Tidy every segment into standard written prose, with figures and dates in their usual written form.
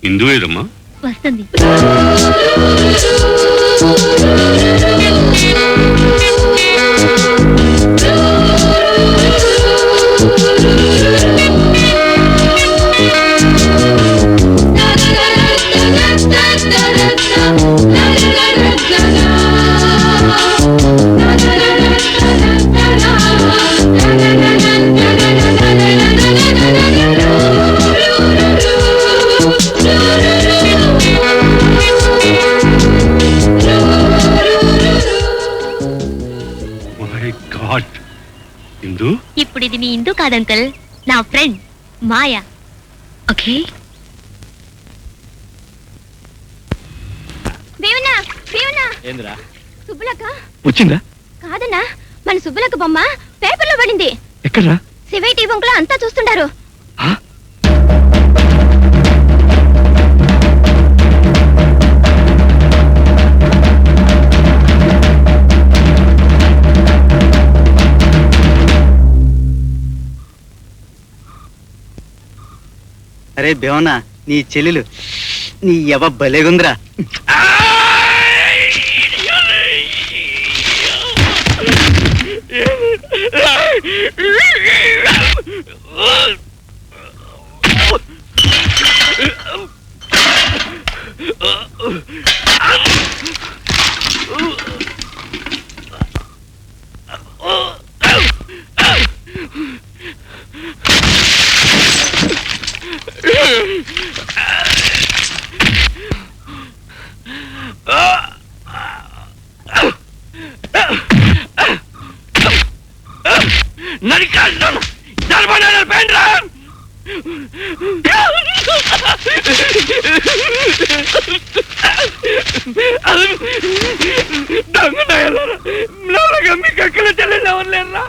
ఇందు ఏదమ్మా? వస్తుంది. ఇందు, ఇప్పుడు ఇది మీ ఇందు కాదు అంకుల్, నా ఫ్రెండ్ మాయా. ఓకే. ఏంద్రా సుబ్బులక్క వచ్చిందా? కాదన్నా, మన సుబ్బులక్క బొమ్మ పేపర్లో పడింది. ఎక్కడ్రా? శివై టీ బొంకులో అంతా చూస్తుంటారు. అరే బేవనా, నీ చెల్లెలు నీ ఎవ భలేగుందిరా. మీకు ఎక్కడ తెలియదు ఎవరు లేరా?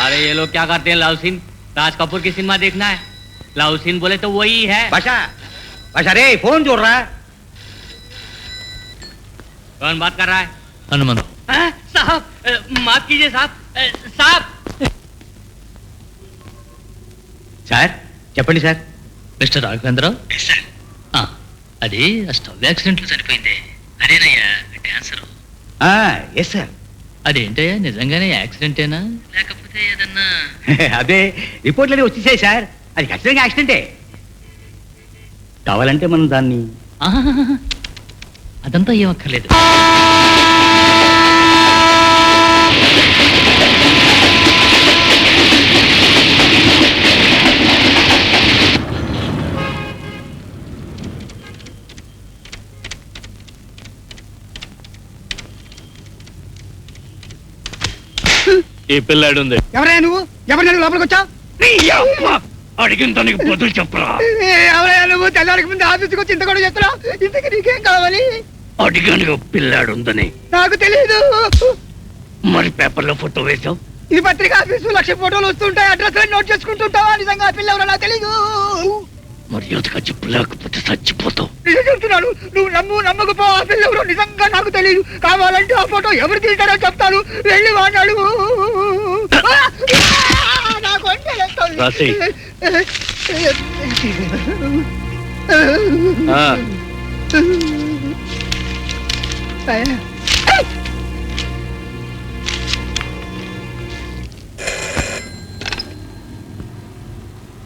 अरे ये लोग क्या करते हैं? लव सीन, राज कपूर की सिनेमा देखना है? लव सीन बोले तो वही है। बाशा, बाशा रे फोन जोड़ रहा है। कौन बात कर रहा है? हनुमान साहब, माफ कीजिए साहब। साहब సార్ చెప్పండి సార్. మిస్టర్ రాఘవేంద్రరావు, అది స్టవ్ యాక్సిడెంట్ లో చనిపోయింది. అదేనయ్యా డాన్సర్. Yes sir. అదేంటయ్యా, నిజంగానే యాక్సిడెంటేనా లేకపోతే ఏదన్నా? అదే రిపోర్ట్లనే వచ్చేసాయి సార్. అది ఖచ్చితంగా యాక్సిడెంటే. కావాలంటే మనం దాన్ని అదంతా ఏమక్కర్లేదు. ఈ పిల్లాడు ఉంది. ఎవరైనా నువ్వు? ఎవరైనా లోపలికి వచ్చావు? అడిగిన దానికి బదులు చెప్పరా? ఎవరైనా నువ్వు? తెల్లారికి ముందు ఆఫీస్కి వచ్చి ఇంత కూడా చెప్తున్నావు. ఇంతకి నీకేం కావాలి? అడిగాను పిల్లాడు ఉందని. నాకు తెలియదు. మరి పేపర్లో ఫోటో వేసావు. ఇది పత్రిక ఆఫీసు, 1,00,000 ఫోటోలు వస్తుంటాయి. అడ్రస్ నోట్ చేసుకుంటుంటావా? నిజంగా ఆ పిల్ల ఎవరో నాకు తెలీదు. మర్యాదగా చెప్పు, లేకపోతే చచ్చిపోతావు. నిజం చెప్తున్నాను. నువ్వు నమ్మకపో. ఆ పిల్ల ఎవరో నిజంగా నాకు తెలియదు. కావాలంటే ఆ ఫోటో ఎవరు తీశారో చెప్తాను. వెళ్ళి వాడాడు.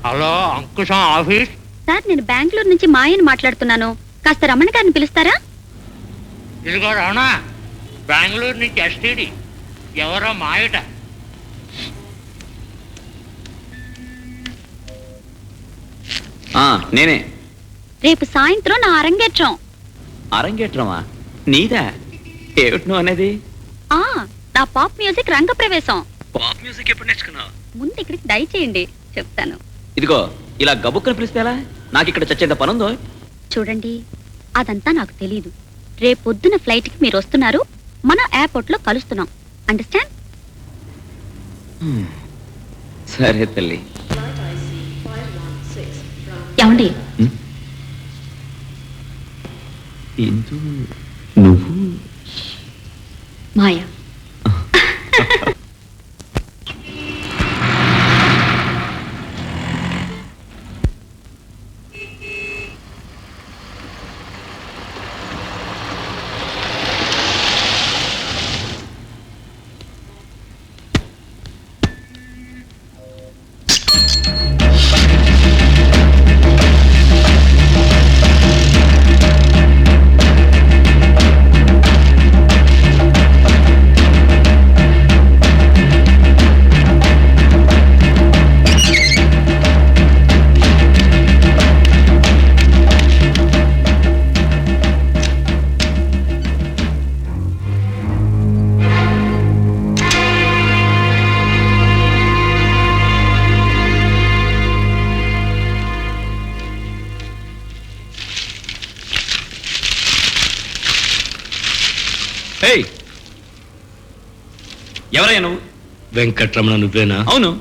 Hello Ankusam office. సార్, నేను బెంగళూరు నుంచి మాయని మాట్లాడుతున్నాను. కాస్త రమణ గారిని పిలుస్తారా? ఇదిగో రావణా, బెంగళూరు నుంచి ఎస్టీడీ. ఎవరో మాయట. నేనే. రేపు సాయంత్రం నా అరంగేట్రం. అరంగేట్రమా? నీదా? ఏమిటి నువ్వు అనేది? నా పాప్ మ్యూజిక్ రంగప్రవేశం. పాప్ మ్యూజిక్ ఎప్పుడు నేర్చుకున్నావు? ముందు ఇక్కడికి దయచేయండి, చెప్తాను. ఇదిగో ఇలా గబుక్కని పిలిస్తేలా? నాకు ఇక్కడ చచ్చేంత పనుందో. చూడండి, అదంతా నాకు తెలీదు. రేపొద్దున ఫ్లైట్కి మీరు వస్తున్నారు, మనం ఎయిర్పోర్ట్లో కలుస్తున్నాం. అండర్స్టాండ్? సరే తల్లి. ఏమండి, ఇందు నువ్వు మాయా. ఎవరయ్యా నువ్వు? వెంకట్రమణ నువ్వేనా? అవును.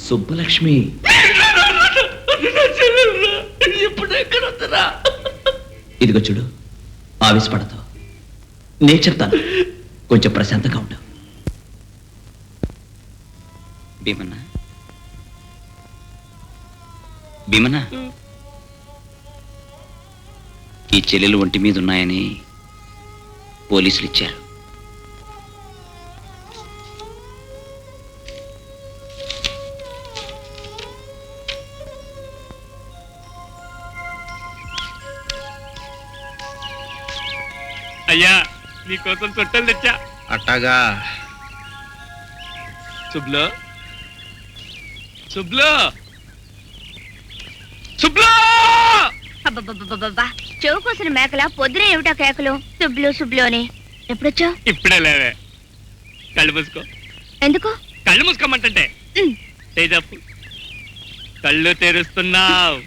సుబ్బలక్ష్మి ఇదిగో చూడు, ఆవేశపడతావు. నేను చెప్తాను, కొంచెం ప్రశాంతంగా ఉంటావు. భీమన్నా, భీమన్నా, ఈ చెల్లెలు ఒంటి మీద ఉన్నాయని పోలీసులు ఇచ్చారు. అయ్యా, నీకోసం చుట్టలు తెచ్చా. అట్టాగా. శుభ్లో శుభ్లో శుభ్లో అబ్బబ్బబ్బబ్బబ్బా, చెవు కోసిన మేకలా పొద్దున ఏమిటా కేకలు? సుబ్లు సుబ్లు అని. ఎప్పుడొచ్చా? ఇప్పుడే లేవే. కళ్ళు మూసుకో. ఎందుకు? కళ్ళు మూసుకోమంటే తేజప్పు కళ్ళు తెరుస్తున్నావు.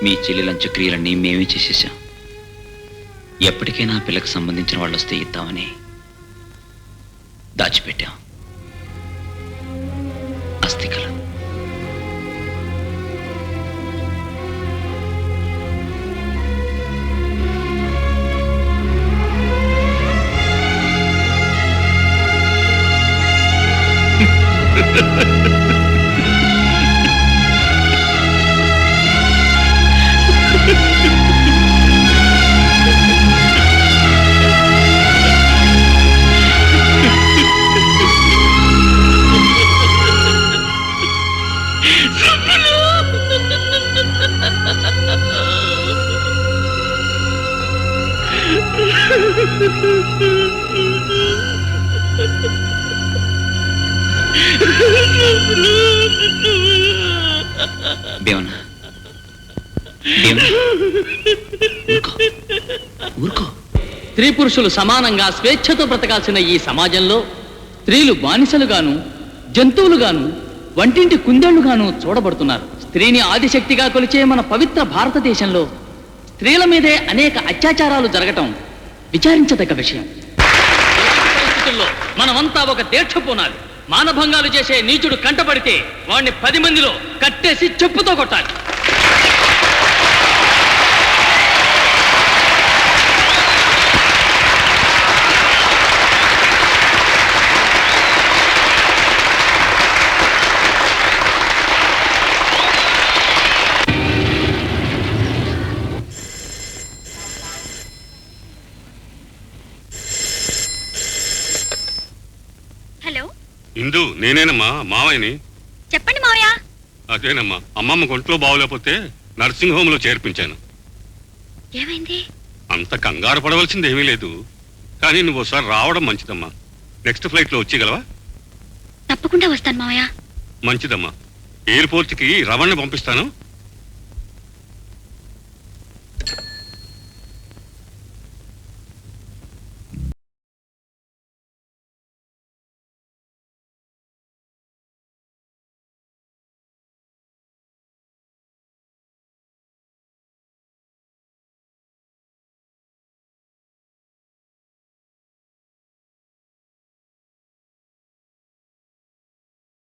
మీ చెల్లి లంచక్రియలన్నీ మేమే చేసేసాం. ఎప్పటికైనా పిల్లకి సంబంధించిన వాళ్ళు వస్తే ఇద్దామని దాచిపెట్టాం. అస్థికలు భీమన్నా, ఊరుకో. స్త్రీ పురుషులు సమానంగా స్వేచ్ఛతో బ్రతకాల్సిన ఈ సమాజంలో స్త్రీలు బానిసలుగాను, జంతువులుగాను, వంటింటి కుందేళ్లుగాను చూడబడుతున్నారు. స్త్రీని ఆదిశక్తిగా కొలిచే మన పవిత్ర భారతదేశంలో స్త్రీల మీదే అనేక అత్యాచారాలు జరగటం విచారించదగ్గ విషయం. పరిస్థితుల్లో మనమంతా ఒక దీక్ష పూనాలి. మానభంగాలు చేసే నీచుడు కంటపడితే వాడిని 10 మందిలో కట్టేసి చెప్పుతో కొట్టాలి. హలో, ఇందు నేనేనమ్మా మావయ్యని. చెప్పండి మావయ్య. అదేనమ్మా, అమ్మమ్మ ఒంట్లో బాగోలేకపోతే నర్సింగ్ హోమ్ లో చేర్పించాను. ఏమైంది? అంత కంగారు పడవలసింది ఏమీ లేదు, కానీ నువ్వు ఒకసారి రావడం మంచిదమ్మా. నెక్స్ట్ ఫ్లైట్ లో వచ్చేయగలవా? తప్పకుండా వస్తాను మావయ్య. మంచిదమ్మా. ఎయిర్పోర్ట్ కి రవణ్ణి పంపిస్తాను,